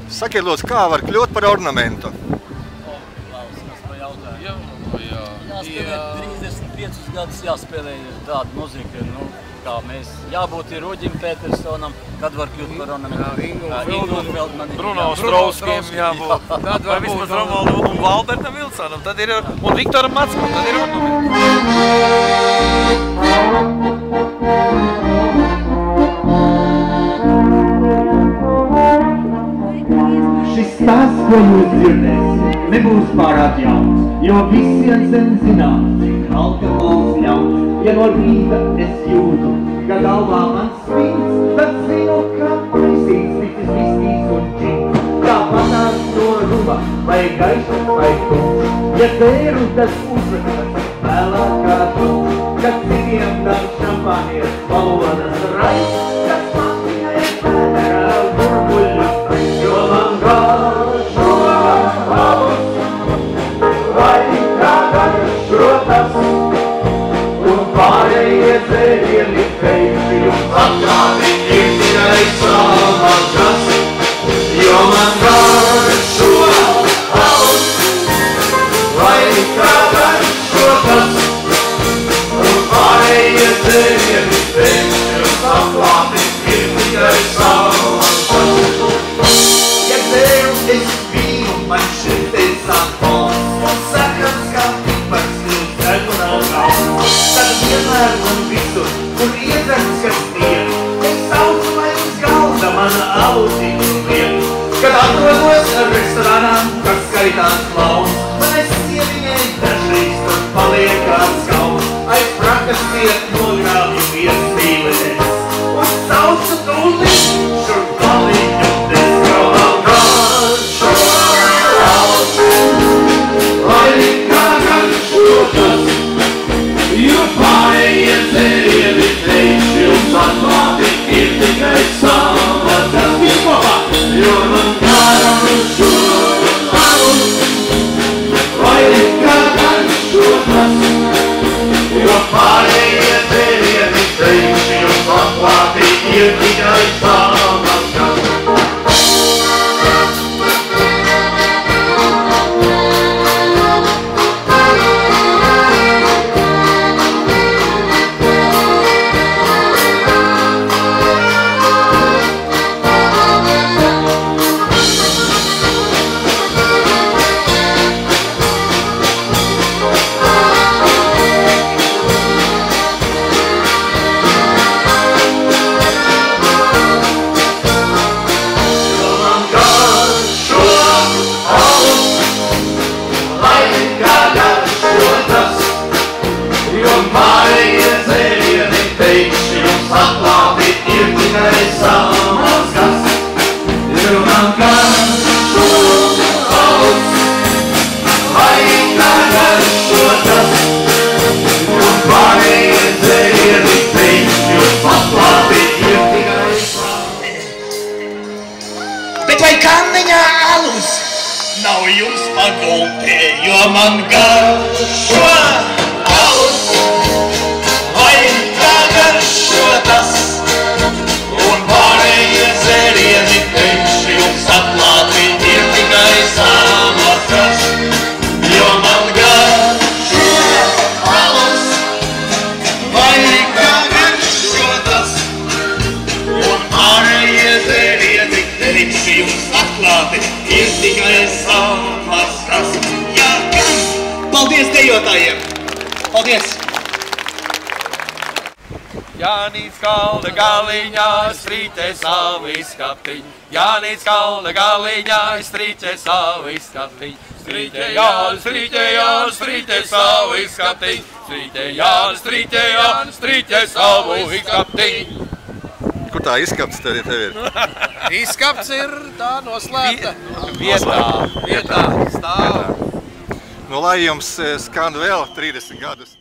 Sakiet, lūdzu, kā var kļūt par ornamentu? Jāspēlē 35 gadus jāspēlē tāda muzika, nu, kā mēs. Jābūt ir Roģim Petersonam, kad var kļūt par ornamentu. Ingūnu Feldmanim. Bruno Strauskiem jābūt. Tad var vismaz Romualdam un Valbertam Vilcanam. Tad ir, un Viktoram Mackam, tad ir ornamentu. Šis stāsts, ko jūs dzirdēsiet, nebūs pārāk jauns, jo visiem sen zināms, cik alkohols ļauns. Ja no rīta es jūtu, ka galvā man svīts, tad zinu, ka maisīts ticis viskijs un džins. Kā panāks no ruba, vai gaišas vai tumšs, ja tēru tas uzraksts vēlāk kā tumšs, kad citiem dar šampānies valodas raids, kas man tikai pēdērā burbuļu strais, jo man garšo alus, vai kā garšotas, un pārējie dzērieni pēkšņi jums atklāti ir tikai samažas, jo man garšo alus, vai kā garšotas, un pārējie dzērieni pēkšņi jums atklāti ir tikai samažas. Ja dzēru es vīnu, man šitēs atpons, un sakams kā pipars kļūst degunā gauns. Tad vienmēr un visur, un iedzerts, kas tiek, es saucu, lai uz galda mana alutiņu liek. Kad atrodos restorānā, kas skaitās klauns, man es sieviņai dažreiz tur paliekās kauns. Aiz prakas tiek nogrāvju iespīlenes, un saucu tūlīt šur paliņu des, jo man garšo alus, lai kā garšotas, jo pārējie dzērieni pēkšņi jums atklāti ir tikai samažas. Jo man garšo alus, vai kā garšotas, jo pārējie dzērieni pēkšņi jums atklāti ir tikai samažas. Bet vai kanniņā alus nav jums pagultē, jo man garšo alus, vai kā garšotas, un pārējie dzērieni pēkšņi jums atklāti ir tikai samažas, jo man garšo alus, vai kā garšotas, un pārējie dzērieni pēkšņi jums atklāti ir tikai samažas. Jā, gan! Paldies dejotājiem! Paldies! Jānis kalna galiņā strīķē savu izskaptiņu. Jānis kalna galiņā strīķē savu izskaptiņu. Strīķē Jānis, strīķē Jānis, strīķē savu izskaptiņu. Strīķē Jānis, strīķē Jānis, strīķē savu izskaptiņu. Kur tā izskapts tev ir? Izskapts ir tā noslēpta. Vietā stāv. Nu, lai jums skan vēl 30 gadus.